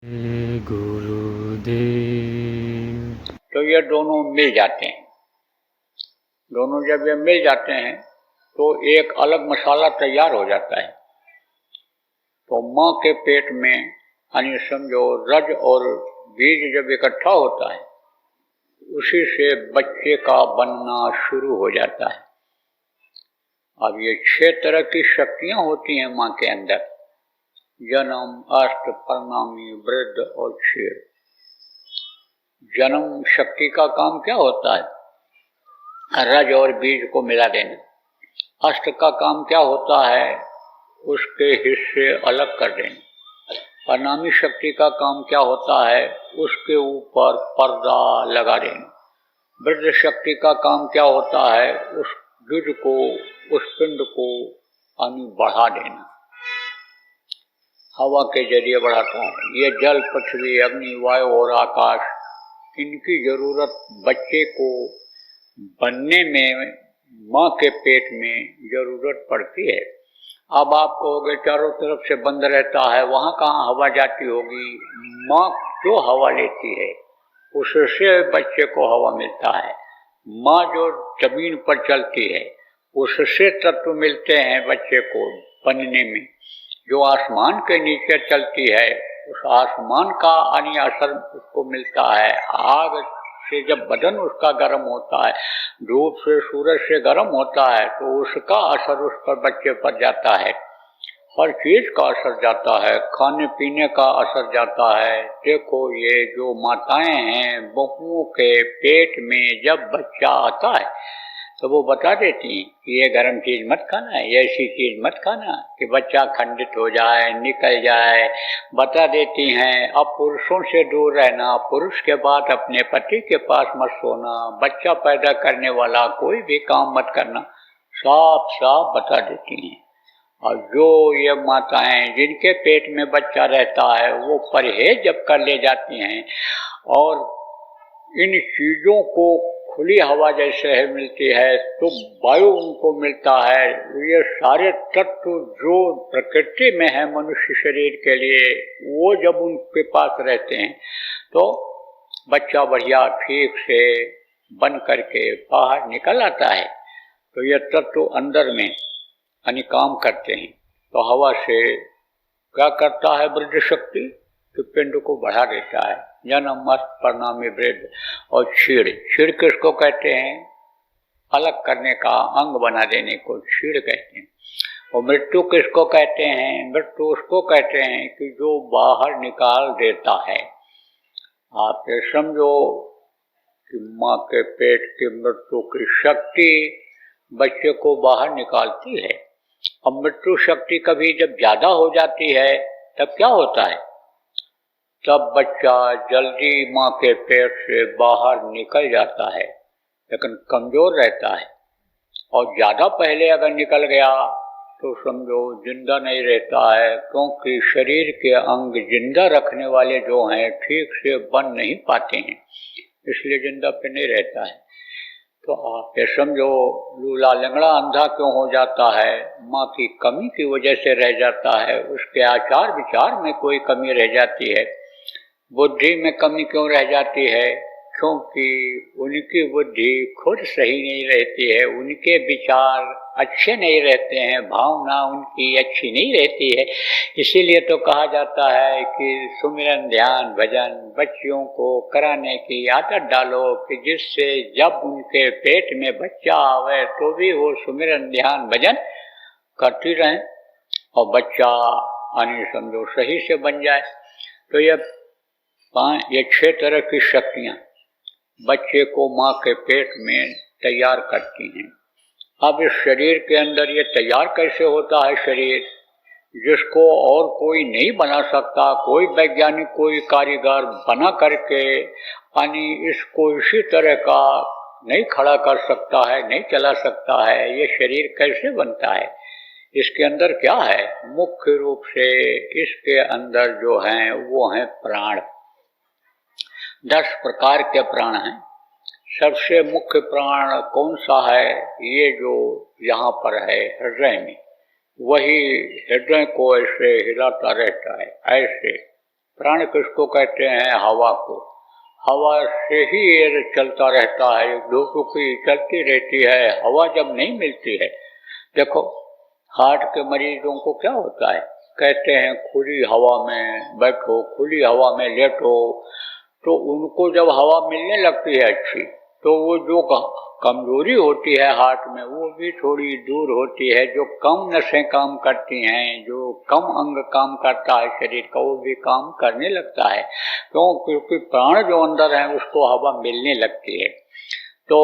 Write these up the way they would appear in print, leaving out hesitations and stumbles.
गुरुदेव। तो ये दोनों मिल जाते हैं। दोनों जब ये मिल जाते हैं तो एक अलग मसाला तैयार हो जाता है। तो माँ के पेट में यानी समझो रज और बीज जब इकट्ठा होता है उसी से बच्चे का बनना शुरू हो जाता है। अब ये 6 तरह की शक्तियां होती हैं माँ के अंदर, जन्म, अष्ट, परिणामी, वृद्ध और क्षीर। जन्म शक्ति का काम क्या होता है? रज और बीज को मिला देना। अष्ट का काम क्या होता है? उसके हिस्से अलग कर देना। परिणामी शक्ति का काम क्या होता है? उसके ऊपर पर्दा लगा देना। वृद्ध शक्ति का काम क्या होता है? उस जुज को, उस पिंड को बढ़ा देना। हवा के जरिए बढ़ाता है। ये जल, पृथ्वी, अग्नि, वायु और आकाश, इनकी जरूरत बच्चे को बनने में माँ के पेट में जरूरत पड़ती है। अब आप कहोगे चारों तरफ से बंद रहता है, वहाँ कहाँ हवा जाती होगी? माँ जो हवा लेती है उससे बच्चे को हवा मिलता है। माँ जो जमीन पर चलती है उससे तत्व मिलते हैं बच्चे को बनने में। जो आसमान के नीचे चलती है उस आसमान का असर उसको मिलता है। आग से जब बदन उसका गर्म होता है, धूप से, सूरज से गर्म होता है, तो उसका असर उस पर बच्चे पर जाता है। हर चीज का असर जाता है, खाने पीने का असर जाता है। देखो ये जो माताएं हैं, बहुओं के पेट में जब बच्चा आता है तो वो बता देती हैं कि ये गर्म चीज मत खाना है, ये ऐसी चीज मत खाना कि बच्चा खंडित हो जाए, निकल जाए। बता देती हैं अब पुरुषों से दूर रहना, पुरुष के बाद अपने पति के पास मत सोना, बच्चा पैदा करने वाला कोई भी काम मत करना, साफ साफ बता देती हैं। और जो ये माताएं जिनके पेट में बच्चा रहता है वो परहेज जब कर ले जाती हैं और इन चीजों को खुली हवा जैसे है मिलती है, तो वायु उनको मिलता है। ये सारे तत्व जो प्रकृति में है मनुष्य शरीर के लिए, वो जब उनके पास रहते हैं तो बच्चा बढ़िया ठीक से बन करके बाहर निकल आता है। तो ये तत्व अंदर में काम करते हैं। तो हवा से क्या करता है वृद्ध शक्ति? कि पिंड को बढ़ा देता है। जन्म, मस्त, परिणामी, वृद्ध और क्षीण। क्षीण किसको कहते हैं? अलग करने का, अंग बना देने को क्षीण कहते हैं। और मृत्यु किसको कहते हैं? मृत्यु उसको कहते हैं कि जो बाहर निकाल देता है। आप ये समझो कि माँ के पेट की मृत्यु की शक्ति बच्चे को बाहर निकालती है। अब मृत्यु शक्ति कभी जब ज्यादा हो जाती है तब क्या होता है? तब बच्चा जल्दी माँ के पेट से बाहर निकल जाता है, लेकिन कमजोर रहता है। और ज्यादा पहले अगर निकल गया तो समझो जिंदा नहीं रहता है, क्योंकि शरीर के अंग जिंदा रखने वाले जो हैं ठीक से बन नहीं पाते हैं, इसलिए जिंदा पे नहीं रहता है। तो आप ये समझो लूला लंगड़ा अंधा क्यों हो जाता है? माँ की कमी की वजह से रह जाता है। उसके आचार विचार में कोई कमी रह जाती है। बुद्धि में कमी क्यों रह जाती है? क्योंकि उनकी बुद्धि खुद सही नहीं रहती है, उनके विचार अच्छे नहीं रहते हैं, भावना उनकी अच्छी नहीं रहती है। इसीलिए तो कहा जाता है कि सुमिरन, ध्यान, भजन बच्चियों को कराने की आदत डालो, कि जिससे जब उनके पेट में बच्चा आवे तो भी वो सुमिरन, ध्यान, भजन करती रहें और बच्चा समझो सही से बन जाए। तो ये 6 तरह की शक्तियां बच्चे को माँ के पेट में तैयार करती हैं। अब इस शरीर के अंदर ये तैयार कैसे होता है शरीर, जिसको और कोई नहीं बना सकता, कोई वैज्ञानिक, कोई कारीगर बना करके इसको इसी तरह का नहीं खड़ा कर सकता है, नहीं चला सकता है। ये शरीर कैसे बनता है? इसके अंदर क्या है? मुख्य रूप से इसके अंदर जो हैं वो हैं प्राण। 10 प्रकार के प्राण हैं। सबसे मुख्य प्राण कौन सा है? ये जो यहाँ पर है हृदय में, वही हृदय को ऐसे हिलाता रहता है, ऐसे प्राण किसको कहते हैं? हवा को। हवा से ही ये चलता रहता है, धूप चलती रहती है। हवा जब नहीं मिलती है, देखो हार्ट के मरीजों को क्या होता है, कहते हैं खुली हवा में बैठो, खुली हवा में लेटो, तो उनको जब हवा मिलने लगती है अच्छी, तो वो जो कमजोरी होती है हार्ट में वो भी थोड़ी दूर होती है। जो कम नसें काम करती हैं, जो कम अंग काम करता है शरीर का, वो भी काम करने लगता है। क्योंकि प्राण जो अंदर है उसको हवा मिलने लगती है। तो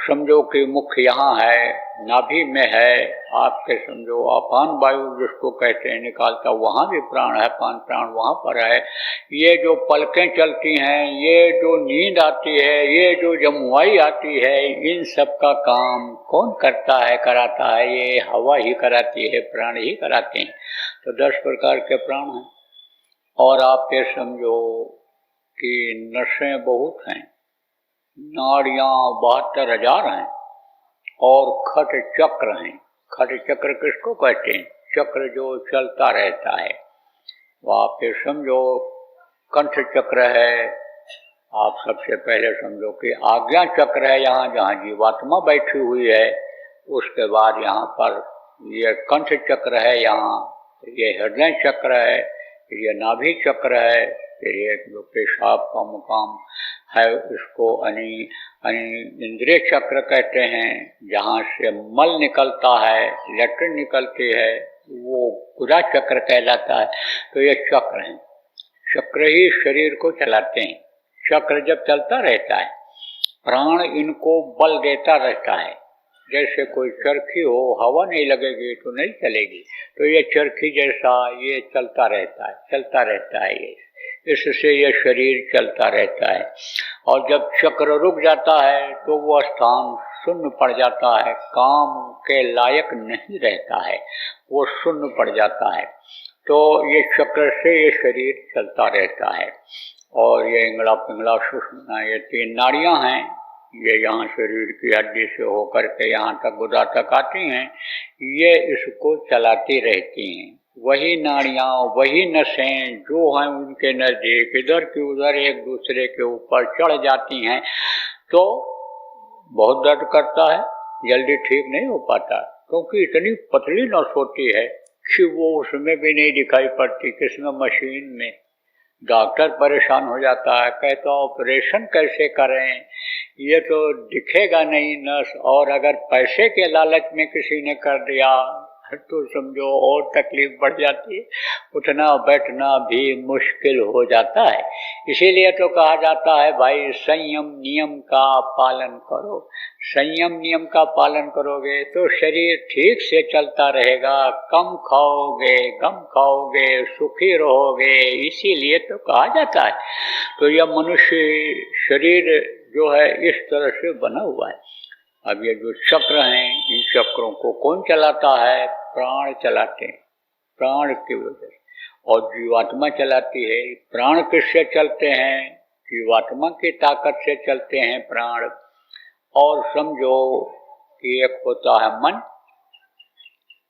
समझो कि मुख्य यहाँ है, नाभि में है, आपके समझो अपान वायु जिसको कहते हैं निकालता, वहाँ भी प्राण है, पान प्राण वहाँ पर है। ये जो पलकें चलती हैं, ये जो नींद आती है, ये जो जमुआई आती है, इन सब का काम कौन करता है, कराता है? ये हवा ही कराती है, प्राण ही कराते हैं। तो 10 प्रकार के प्राण हैं। और आप ये समझो कि नसें बहुत हैं, नाड़ियाँ 72,000 हैं और खट चक्र हैं। खट चक्र किसको कहते हैं? चक्र जो चलता रहता है। तो आप ये समझो कंठ चक्र है। आप सबसे पहले समझो कि आज्ञा चक्र है, यहाँ जहाँ जीवात्मा बैठी हुई है, उसके बाद यहाँ पर ये कंठ चक्र है, यहाँ ये हृदय चक्र है, ये नाभि चक्र है, फिर ये जो पेशाब का मुकाम है इसको इंद्रिय चक्र कहते हैं, जहाँ से मल निकलता है, लैट्रिन निकलती है, वो गुदा चक्र कहलाता है। तो ये चक्र हैं, चक्र ही शरीर को चलाते हैं। चक्र जब चलता रहता है, प्राण इनको बल देता रहता है। जैसे कोई चरखी हो, हवा नहीं लगेगी तो नहीं चलेगी, तो ये चरखी जैसा ये चलता रहता है ये, इससे ये शरीर चलता रहता है। और जब चक्र रुक जाता है तो वो स्थान शून्य पड़ जाता है, काम के लायक नहीं रहता है, वो शून्य पड़ जाता है। तो ये चक्र से ये शरीर चलता रहता है। और ये इंगला पिंगला सुषुम्ना, ये 3 नाड़ियां हैं, ये यहाँ शरीर की हड्डी से होकर के यहाँ तक गुदा तक आती हैं, ये इसको चलाती रहती हैं। वही नाड़ियाँ, वही नसें जो हैं उनके नज़दीक इधर की उधर एक दूसरे के ऊपर चढ़ जाती हैं, तो बहुत दर्द करता है, जल्दी ठीक नहीं हो पाता, क्योंकि इतनी पतली नस होती है कि वो उसमें भी नहीं दिखाई पड़ती, किसमें मशीन में। डॉक्टर परेशान हो जाता है, कहता ऑपरेशन कैसे करें, ये तो दिखेगा नहीं नस, और अगर पैसे के लालच में किसी ने कर दिया तो समझो और तकलीफ बढ़ जाती है, उठना बैठना भी मुश्किल हो जाता है। इसीलिए तो कहा जाता है भाई संयम नियम का पालन करो। संयम नियम का पालन करोगे तो शरीर ठीक से चलता रहेगा, कम खाओगे, कम खाओगे, सुखी रहोगे। इसीलिए तो कहा जाता है। तो यह मनुष्य शरीर जो है इस तरह से बना हुआ है। अब ये जो चक्र हैं, इन चक्रों को कौन चलाता है? प्राण चलाते हैं, प्राण की वजह से। और जीवात्मा चलाती है। प्राण किससे चलते हैं? जीवात्मा की ताकत से चलते हैं प्राण। और समझो कि एक होता है मन।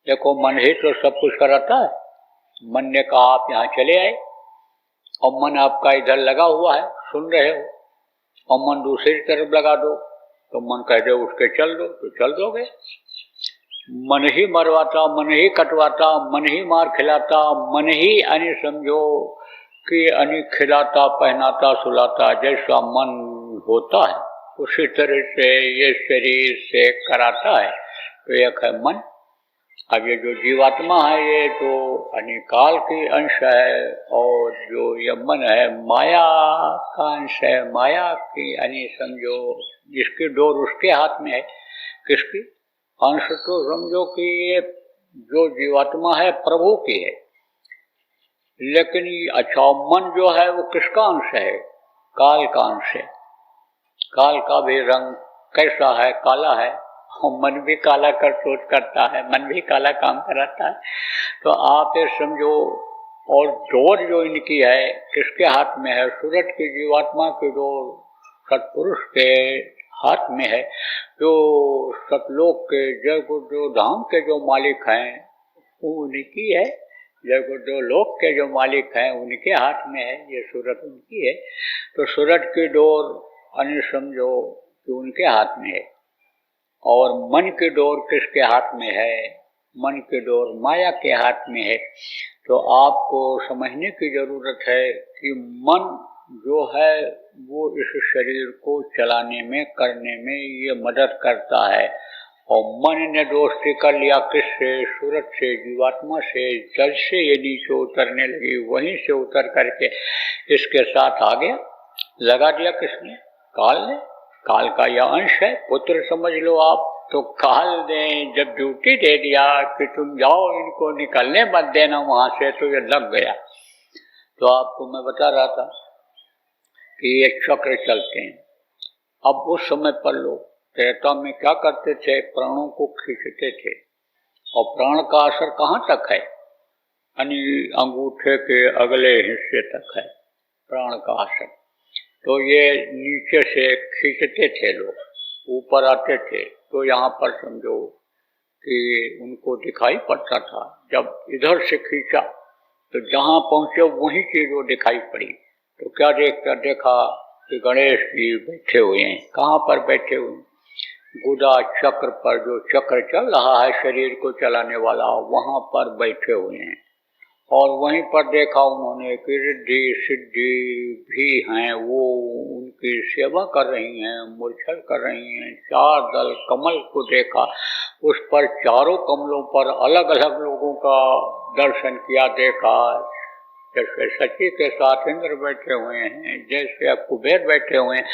देखो मन ही तो सब कुछ कराता है। मन ने कहा आप यहाँ चले आए, और मन आपका इधर लगा हुआ है, सुन रहे हो, और मन दूसरी तरफ लगा दो तो मन कह दे उठ के चल दो तो चल दोगे। मन ही मरवाता, मन ही कटवाता, मन ही मार खिलाता, मन ही यानी समझो कि यानी खिलाता पहनाता सुलाता, जैसा मन होता है उसी तरह से ये शरीर से कराता है। तो एक है मन। अब ये जो जीवात्मा है ये तो अनिकाल की अंश है, और जो ये मन है माया का अंश है। माया की यानी समझो जिसकी डोर उसके हाथ में है। किसकी? अंश तो समझो कि ये जो जीवात्मा है प्रभु की है, लेकिन अच्छा मन जो है वो किसका अंश है? काल का अंश है। काल का भी रंग कैसा है? काला है। और मन भी काला करतूत करता है, मन भी काला काम कराता है। तो आप ये समझो, और डोर जो इनकी है किसके हाथ में है? सूरज की जीवात्मा की डोर सतपुरुष के हाथ में है। जो सतलोक के जो धाम के जो मालिक हैं वो उनकी है। जब दो लोक के जो मालिक हैं उनके हाथ में है, ये सूरत उनकी है, तो सूरत की डोर अन्य समझो कि उनके हाथ में है। और मन की डोर किसके हाथ में है? मन की डोर माया के हाथ में है। तो आपको समझने की जरूरत है कि मन जो है वो इस शरीर को चलाने में, करने में ये मदद करता है। और मन ने दोस्ती कर लिया किससे? सूरत से, जीवात्मा से। जल से ये नीचे उतरने लगी, वहीं से उतर करके इसके साथ आ गया, लगा दिया किसने? काल ने। काल का यह अंश है, पुत्र समझ लो आप। तो काल ने जब ड्यूटी दे दिया कि तुम जाओ, इनको निकलने मत देना वहां से, तो ये लग गया। तो आपको मैं बता रहा था कि ये चक्र चलते हैं। अब उस समय पर लोग त्रेता में क्या करते थे? प्राणों को खींचते थे। और प्राण का असर कहाँ तक है? यानी अंगूठे के अगले हिस्से तक है प्राण का असर। तो ये नीचे से खींचते थे लोग, ऊपर आते थे, तो यहाँ पर समझो कि उनको दिखाई पड़ता था। जब इधर से खींचा तो जहाँ पहुंचे वही चीज वो दिखाई पड़ी। तो क्या देखा कि गणेश जी बैठे हुए हैं। कहाँ पर बैठे हुए? गुदा चक्र पर, जो चक्र चल रहा है शरीर को चलाने वाला, वहां पर बैठे हुए हैं। और वहीं पर देखा उन्होंने कि रिद्धि सिद्धि भी हैं, वो उनकी सेवा कर रही हैं, मूर्छल कर रही हैं। 4 दल कमल को देखा, उस पर चारों कमलों पर अलग अलग लोगों का दर्शन किया, देखा। जैसे सची के साथ इंद्र बैठे हुए हैं, जैसे कुबेर बैठे हुए हैं,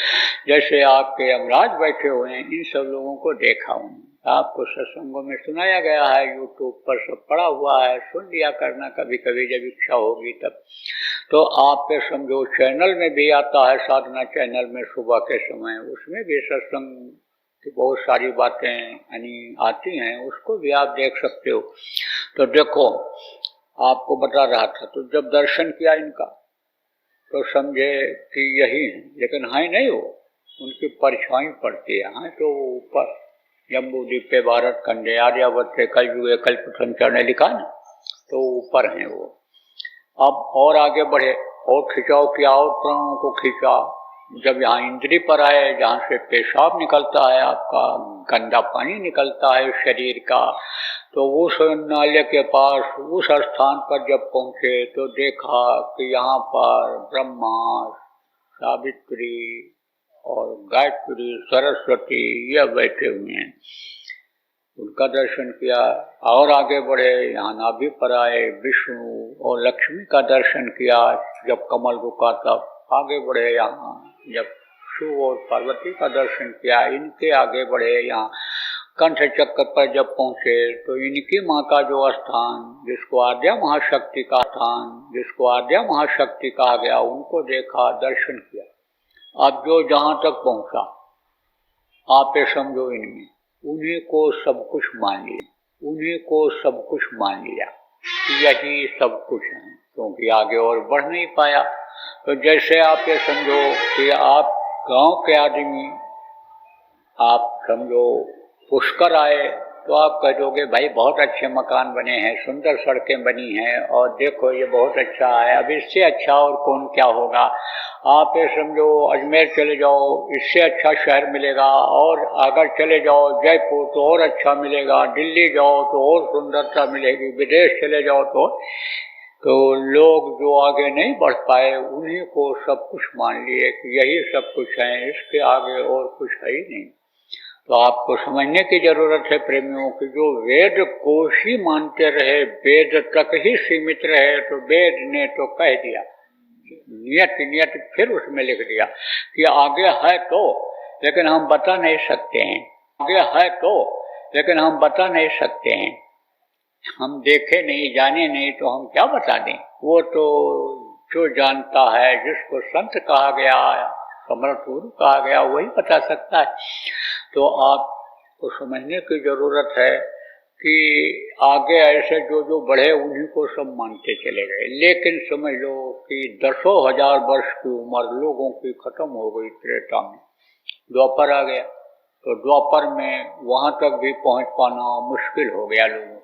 जैसे आपके यमराज बैठे हुए हैं, इन सब लोगों को देखा हूँ। आपको सत्संगों में सुनाया गया है, यूट्यूब पर सब पड़ा हुआ है, सुन लिया करना कभी कभी जब इच्छा होगी तब। तो आपके समझो चैनल में भी आता है, साधना चैनल में सुबह के समय, उसमें भी सत्संग की बहुत सारी बातें यानी आती हैं, उसको भी आप देख सकते हो। तो देखो, आपको बता रहा था, तो जब दर्शन किया इनका तो समझे कि यही है, लेकिन है नहीं वो, उनकी परछाई पड़ती है। हाँ, तो वो ऊपर जम्बू द्वीप पे भारत खंडे आर्यावर्त कलयुगे कल्पसंचर ने लिखा ना, तो ऊपर हैं वो। अब और आगे बढ़े और खिंचाव किया और प्राणों को खींचा। जब यहाँ इंद्री पर आए, जहाँ से पेशाब निकलता है, आपका गंदा पानी निकलता है शरीर का, तो उस नाले के पास उस स्थान पर जब पहुंचे तो देखा कि यहाँ पर ब्रह्मा, सावित्री और गायत्री, सरस्वती ये बैठे हुए हैं। उनका दर्शन किया और आगे बढ़े, यहाँ नाभि पर आए, विष्णु और लक्ष्मी का दर्शन किया। जब कमल रुका तब आगे बढ़े, यहाँ जब शिव और पार्वती का दर्शन किया, इनके आगे बढ़े, यहाँ कंठ चक्र पर जब पहुंचे तो इनकी माँ का जो स्थान, जिसको आद्या महाशक्ति का स्थान, जिसको आद्या महाशक्ति कहा गया, उनको देखा, दर्शन किया। अब जो जहाँ तक पहुंचा, आप ये समझो इनमें उन्हीं को सब कुछ मान लिया, उन्हीं को सब कुछ मान लिया, यही सब कुछ है, क्योंकि आगे और बढ़ नहीं पाया। तो जैसे आप ये समझो कि आप गांव के आदमी, आप समझो पुष्कर आए तो आप कह दोगे भाई बहुत अच्छे मकान बने हैं, सुंदर सड़कें बनी हैं, और देखो ये बहुत अच्छा है, अब इससे अच्छा और कौन क्या होगा। आप ये समझो अजमेर चले जाओ, इससे अच्छा शहर मिलेगा, और अगर चले जाओ जयपुर तो और अच्छा मिलेगा, दिल्ली जाओ तो और सुंदरता मिलेगी, विदेश चले जाओ तो लोग जो आगे नहीं बढ़ पाए उन्हीं को सब कुछ मान लिए कि यही सब कुछ है, इसके आगे और कुछ है ही नहीं। तो आपको समझने की जरूरत है प्रेमियों की, जो वेद को ही मानते रहे, वेद तक ही सीमित रहे, तो वेद ने तो कह दिया, नियत फिर उसमें लिख दिया कि आगे है तो, लेकिन हम बता नहीं सकते हैं, आगे है तो लेकिन हम बता नहीं सकते हैं, हम देखे नहीं, जाने नहीं, तो हम क्या बता दें। वो तो जो जानता है, जिसको संत कहा गया, समर्थ गुरु कहा गया, वही बता सकता है। तो आपको समझने की जरूरत है कि आगे ऐसे जो जो बढ़े उन्हीं को सब मानते चले गए, लेकिन समझ लो कि 10,000 वर्ष की उम्र लोगों की खत्म हो गई त्रेता में, द्वापर आ गया। तो द्वापर में वहां तक भी पहुंच पाना मुश्किल हो गया लोगों